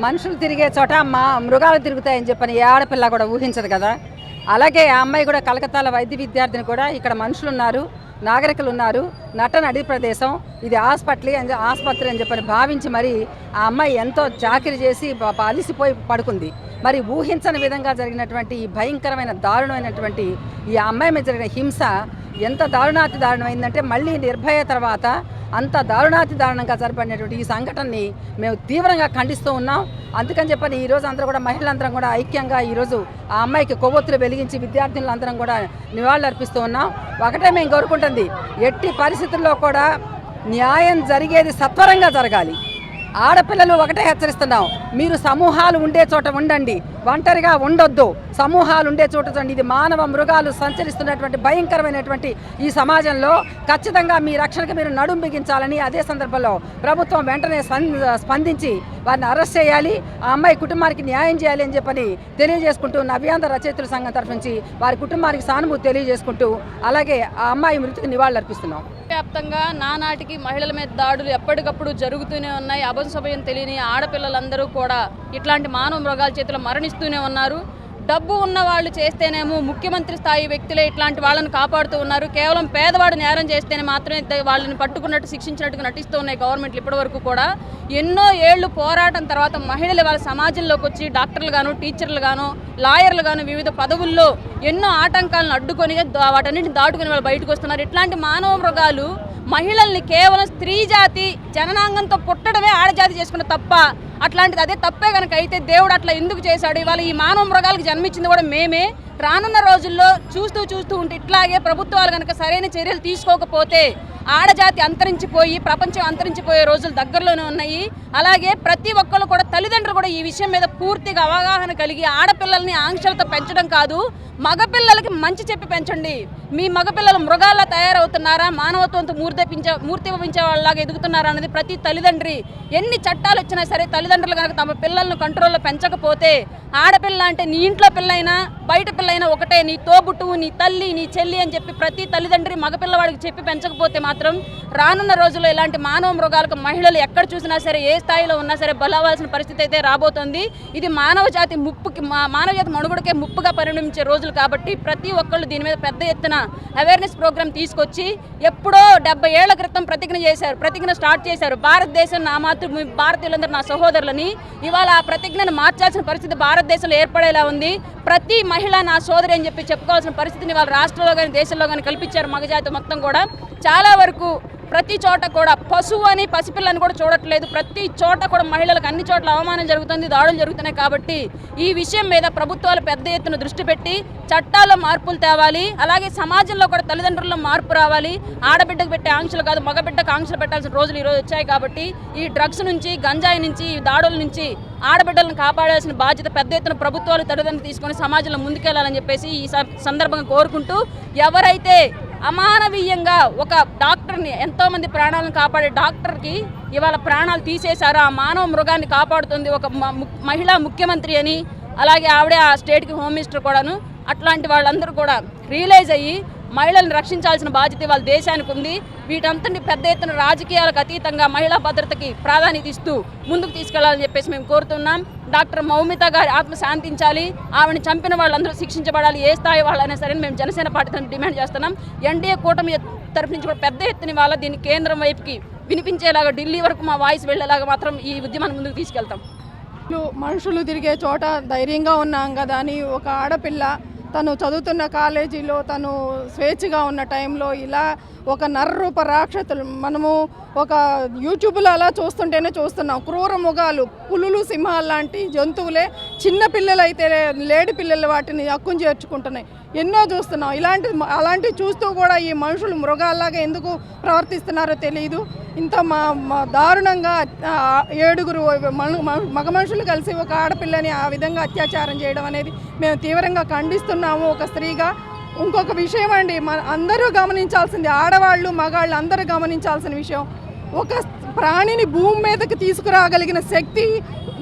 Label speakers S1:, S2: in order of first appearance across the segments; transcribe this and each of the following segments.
S1: మనుషులు తిరిగే చోట మృగాలు తిరుగుతాయని చెప్పని ఏ ఆడపిల్ల కూడా ఊహించదు కదా. అలాగే ఆ అమ్మాయి కూడా కలకత్తాలో వైద్య విద్యార్థిని కూడా ఇక్కడ మనుషులు ఉన్నారు, నాగరికులు ఉన్నారు, నడి ప్రదేశం ఇది ఆసుపత్రి అని చెప్పని భావించి మరి ఆ అమ్మాయి ఎంతో చాకిరి చేసి అలిసిపోయి పడుకుంది. మరి ఊహించని విధంగా జరిగినటువంటి ఈ భయంకరమైన దారుణమైనటువంటి ఈ అమ్మాయి మీద జరిగిన హింస ఎంత దారుణాతి దారుణమైందంటే మళ్ళీ నిర్భయ తర్వాత అంత దారుణాతి దారుణంగా జరిపడినటువంటి ఈ సంఘటనని మేము తీవ్రంగా ఖండిస్తూ ఉన్నాం. అందుకని చెప్పని ఈరోజు అందరూ కూడా మహిళలందరం కూడా ఐక్యంగా ఈరోజు ఆ అమ్మాయికి కొవ్వొత్తులు వెలిగించి విద్యార్థులందరం కూడా నివాళులు అర్పిస్తూ ఉన్నాం. ఒకటే మేము కోరుకుంటుంది, ఎట్టి పరిస్థితుల్లో కూడా న్యాయం జరిగేది సత్వరంగా జరగాలి. ఆడపిల్లలు ఒకటే హెచ్చరిస్తున్నాం, మీరు సమూహాలు ఉండే చోట ఉండండి, ఒంటరిగా ఉండొద్దు, సమూహాలు ఉండే చోట ఉండండి. ఇది మానవ మృగాలు సంచరిస్తున్నటువంటి భయంకరమైనటువంటి ఈ సమాజంలో ఖచ్చితంగా మీ రక్షణకు మీరు నడుం బిగించాలని, అదే సందర్భంలో ప్రభుత్వం వెంటనే స్పందించి వారిని అరెస్ట్ చేయాలి, ఆ అమ్మాయి కుటుంబానికి న్యాయం చేయాలి అని చెప్పని తెలియజేసుకుంటూ నవ్యాంధ్ర రచయితల సంఘం తరఫు నుంచి వారి కుటుంబానికి సానుభూతి తెలియజేసుకుంటూ అలాగే ఆ అమ్మాయి మృతికి నివాళులు అర్పిస్తున్నాం.
S2: వ్యాప్తంగా నానాటికి మహిళల మీద దాడులు ఎప్పటికప్పుడు జరుగుతూనే ఉన్నాయి. అభంశభయం తెలియని ఆడపిల్లలందరూ కూడా ఇట్లాంటి మానవ మృగాల చేతిలో మరణిస్తూనే ఉన్నారు. డబ్బు ఉన్న వాళ్ళు చేస్తేనేమో ముఖ్యమంత్రి స్థాయి వ్యక్తులే ఇట్లాంటి వాళ్ళని కాపాడుతూ ఉన్నారు. కేవలం పేదవాడు నేరం చేస్తేనే మాత్రమే వాళ్ళని పట్టుకున్నట్టు శిక్షించినట్టుగా నటిస్తూ ఉన్నాయి గవర్నమెంట్లు ఇప్పటివరకు కూడా. ఎన్నో ఏళ్ళు పోరాటం తర్వాత మహిళలు వాళ్ళ సమాజంలోకి వచ్చి డాక్టర్లు గాను, టీచర్లు గాను, లాయర్లు గాను వివిధ పదవుల్లో ఎన్నో ఆటంకాలను అడ్డుకొని వాటన్నింటిని దాటుకుని వాళ్ళు బయటకు వస్తున్నారు. ఇట్లాంటి మానవ మృగాలు మహిళల్ని కేవలం స్త్రీ జాతి జననాంగంతో పుట్టడమే ఆడజాతి చేసుకున్న తప్ప, అట్లాంటిది అదే తప్పే కనుక అయితే దేవుడు అట్లా ఎందుకు చేశాడు? ఇవాళ ఈ మానవ మృగాలకు జన్మించింది కూడా మేమే. రానున్న రోజుల్లో చూస్తూ ఉంటే ఇట్లాగే ప్రభుత్వాలు కనుక సరైన చర్యలు తీసుకోకపోతే ఆడజాతి అంతరించిపోయి ప్రపంచం అంతరించిపోయే రోజులు దగ్గరలోనే ఉన్నాయి. అలాగే ప్రతి ఒక్కరు కూడా తల్లిదండ్రులు కూడా ఈ విషయం మీద పూర్తిగా అవగాహన కలిగి ఆడపిల్లల్ని ఆంక్షలతో పెంచడం కాదు, మగపిల్లలకి మంచి చెప్పి పెంచండి. మీ మగపిల్లలు మృగాల్లా తయారవుతున్నారా, మానవత్వంతో మూర్తిపించే వాళ్ళలాగా ఎదుగుతున్నారా అన్నది ప్రతి తల్లిదండ్రి ఎన్ని చట్టాలు వచ్చినా సరే తల్లిదండ్రులు కనుక తమ పిల్లలను కంట్రోల్లో పెంచకపోతే, ఆడపిల్ల అంటే నీ ఇంట్లో పిల్లైనా బయట పిల్లైనా ఒకటే, నీ తోబుట్టువు, నీ తల్లి, నీ చెల్లి అని చెప్పి ప్రతి తల్లిదండ్రి మగపిల్లవాడికి చెప్పి పెంచకపోతే మాత్రం రానున్న రోజుల్లో ఇలాంటి మానవ మృగాలకు మహిళలు ఎక్కడ చూసినా సరే ఏ స్థాయిలో ఉన్నా సరే బలవాల్సిన పరిస్థితి అయితే రాబోతుంది. ఇది మానవ జాతి మనుగడకే ముప్పుగా పరిణమించే రోజులు కాబట్టి ప్రతి ఒక్కళ్ళు దీని మీద పెద్ద ఎత్తున అవేర్నెస్ ప్రోగ్రామ్ తీసుకొచ్చి ఎప్పుడో 70 ఏళ్ల క్రితం ప్రతిజ్ఞ స్టార్ట్ చేశారు. భారతదేశం నా మాతృభూమి, భారతీయులందరూ నా సహోదరులని. ఇవాళ ఆ ప్రతిజ్ఞను మార్చాల్సిన పరిస్థితి భారతదేశంలో ఏర్పడేలా ఉంది. ప్రతి మహిళ నా సోదరి అని చెప్పి చెప్పుకోవాల్సిన పరిస్థితిని వాళ్ళ రాష్ట్రంలో కానీ దేశంలో కానీ కల్పించారు మగజాతి మొత్తం కూడా. చాలా వరకు ప్రతి చోట కూడా పశువు అని పసిపిల్లని కూడా చూడట్లేదు. ప్రతి చోట కూడా మహిళలకు అన్ని చోట్ల అవమానం జరుగుతుంది, దాడులు జరుగుతున్నాయి. కాబట్టి ఈ విషయం మీద ప్రభుత్వాలు పెద్ద ఎత్తున దృష్టి పెట్టి చట్టాల్లో మార్పులు తేవాలి. అలాగే సమాజంలో కూడా తల్లిదండ్రుల్లో మార్పు రావాలి. ఆడబిడ్డకు పెట్టే ఆంక్షలు కాదు, మగబిడ్డకు ఆంక్షలు పెట్టాల్సిన రోజులు ఈరోజు వచ్చాయి. కాబట్టి ఈ డ్రగ్స్ నుంచి, గంజాయి నుంచి, ఈ దాడుల నుంచి ఆడబిడ్డలను కాపాడాల్సిన బాధ్యత పెద్ద ఎత్తున ప్రభుత్వాలు తల్లిదండ్రులు తీసుకొని సమాజంలో ముందుకెళ్లాలని చెప్పేసి ఈ సందర్భంగా కోరుకుంటూ, ఎవరైతే అమానవీయంగా ఒక డాక్టర్ని, ఎంతోమంది ప్రాణాలను కాపాడే డాక్టర్కి ఇవాళ ప్రాణాలు తీసేశారు, ఆ మానవ మృగాన్ని కాపాడుతుంది ఒక మహిళా ముఖ్యమంత్రి అని, అలాగే ఆవిడే ఆ స్టేట్కి హోమ్ మినిస్టర్ కూడాను. అట్లాంటి వాళ్ళందరూ కూడా రియలైజ్ అయ్యి మహిళలను రక్షించాల్సిన బాధ్యత వాళ్ళ దేశానికి ఉంది. వీటంతటి పెద్ద ఎత్తున రాజకీయాలకు అతీతంగా మహిళా భద్రతకి ప్రాధాన్యత ఇస్తూ ముందుకు తీసుకెళ్లాలని చెప్పేసి మేము కోరుతున్నాం. డాక్టర్ మౌమిత గారి ఆత్మ శాంతించాలి, ఆవిడని చంపిన వాళ్ళందరూ శిక్షించబడాలి, ఏ స్థాయి వాళ్ళైనా సరే మేము జనసేన పార్టీ తరఫున డిమాండ్ చేస్తున్నాం. ఎన్డీఏ కూటమి తరఫు నుంచి కూడా పెద్ద ఎత్తున వాళ్ళ దీన్ని కేంద్రం వైపుకి వినిపించేలాగా, ఢిల్లీ వరకు మా వాయిస్ వెళ్లేలాగా మాత్రం ఈ ఉద్యమాన్ని ముందుకు తీసుకెళ్తాం.
S3: మనుషులు తిరిగే చోట ధైర్యంగా ఉన్నాం కదా అని ఒక ఆడపిల్ల తను చదువుతున్న కాలేజీలో తను స్వేచ్ఛగా ఉన్న టైంలో ఇలా ఒక నరరూప రాక్షసులు మనము ఒక యూట్యూబ్లో అలా చూస్తుంటేనే చూస్తున్నాం. క్రూర మృగాలు, పులులు, సింహాలు లాంటి జంతువులే చిన్న పిల్లలు అయితే లేడి పిల్లలు వాటిని హక్కును చేర్చుకుంటున్నాయి. ఎన్నో చూస్తున్నాం. అలాంటివి చూస్తూ కూడా ఈ మనుషులు మృగాల్లాగా ఎందుకు ప్రవర్తిస్తున్నారో తెలియదు. ఇంత దారుణంగా 7 మగ మనుషులు కలిసి ఒక ఆడపిల్లని ఆ విధంగా అత్యాచారం చేయడం అనేది మేము తీవ్రంగా ఖండిస్తున్నాము ఒక స్త్రీగా. ఇంకొక విషయం అండి, అందరూ గమనించాల్సింది, ఆడవాళ్ళు మగాళ్ళు అందరూ గమనించాల్సిన విషయం, ప్రాణిని భూమి మీదకి తీసుకురాగలిగిన శక్తి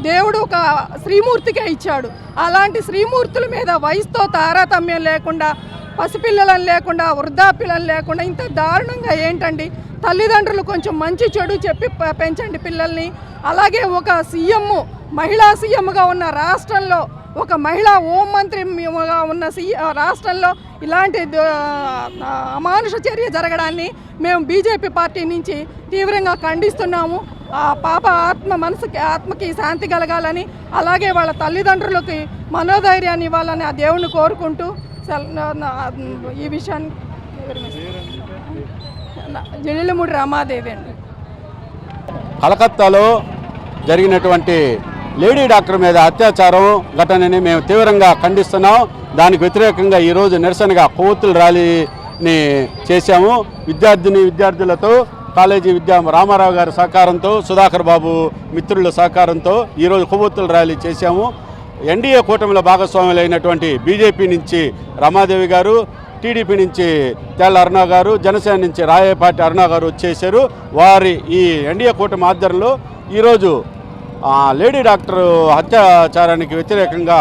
S3: దేవుడు ఒక శ్రీమూర్తికే ఇచ్చాడు. అలాంటి శ్రీమూర్తుల మీద వయసుతో తారతమ్యం లేకుండా, పసిపిల్లలను లేకుండా, వృద్ధాపిల్లలు లేకుండా ఇంత దారుణంగా ఏంటండి? తల్లిదండ్రులు కొంచెం మంచి చెడు చెప్పి పెంచండి పిల్లల్ని. అలాగే ఒక సీఎం, మహిళా సీఎంగా ఉన్న రాష్ట్రంలో, ఒక మహిళా హోంమంత్రిగా ఉన్న రాష్ట్రంలో ఇలాంటి అమానుష చర్య జరగడాన్ని మేము బీజేపీ పార్టీ నుంచి తీవ్రంగా ఖండిస్తున్నాము. ఆ పాప ఆత్మకి శాంతి కలగాలని, అలాగే వాళ్ళ తల్లిదండ్రులకి మనోధైర్యాన్ని ఇవ్వాలని ఆ దేవుణ్ణి కోరుకుంటూ ఈ విషయాన్ని జిళ్ళిముడి రమాదేవి అండి.
S4: కలకత్తాలో జరిగినటువంటి లేడీ డాక్టర్ మీద అత్యాచారం ఘటనని మేము తీవ్రంగా ఖండిస్తున్నాం. దానికి వ్యతిరేకంగా ఈరోజు నిరసనగా కొవ్వొత్తుల ర్యాలీని చేశాము. విద్యార్థులతో కాలేజీ రామారావు గారి సహకారంతో, సుధాకర్ బాబు మిత్రుల సహకారంతో ఈరోజు కొవ్వొత్తుల ర్యాలీ చేశాము. ఎన్డీఏ కూటమిలో భాగస్వాములైనటువంటి బీజేపీ నుంచి రమాదేవి గారు, టీడీపీ నుంచి తెల్ల అరుణ గారు, జనసేన నుంచి రాయపాటి అరుణ గారు వచ్చేశారు. వారి ఈ ఎన్డీఏ కూటమి ఆధ్వర్యంలో ఈరోజు లేడీ డాక్టర్ అత్యాచారానికి వ్యతిరేకంగా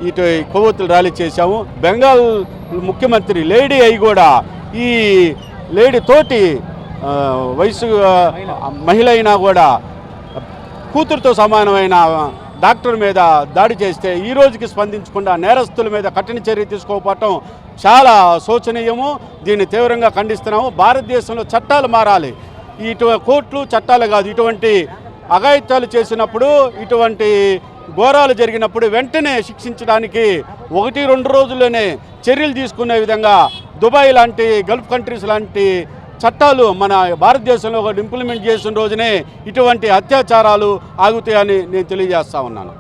S4: ఇటు కొవ్వొత్తుల ర్యాలీ చేశాము. బెంగాల్ ముఖ్యమంత్రి లేడీ అయి కూడా ఈ లేడీ తోటి వయసు మహిళ అయినా కూడా కూతురుతో సమానమైన డాక్టర్ మీద దాడి చేస్తే ఈ రోజుకి స్పందించకుండా నేరస్తుల మీద కఠిన చర్య తీసుకోకపోవటం చాలా శోచనీయము. దీన్ని తీవ్రంగా ఖండిస్తున్నాము. భారతదేశంలో చట్టాలు మారాలి. కోర్టులు చట్టాలు కాదు. ఇటువంటి అఘాయిత్యాలు చేసినప్పుడు, ఇటువంటి ఘోరాలు జరిగినప్పుడు వెంటనే శిక్షించడానికి 1-2 రోజుల్లోనే చర్యలు తీసుకునే విధంగా దుబాయ్ లాంటి గల్ఫ్ కంట్రీస్ లాంటి చట్టాలు మన భారతదేశంలో ఇంప్లిమెంట్ చేసిన రోజునే ఇటువంటి అత్యాచారాలు ఆగుతాయని నేను తెలియజేస్తా ఉన్నాను.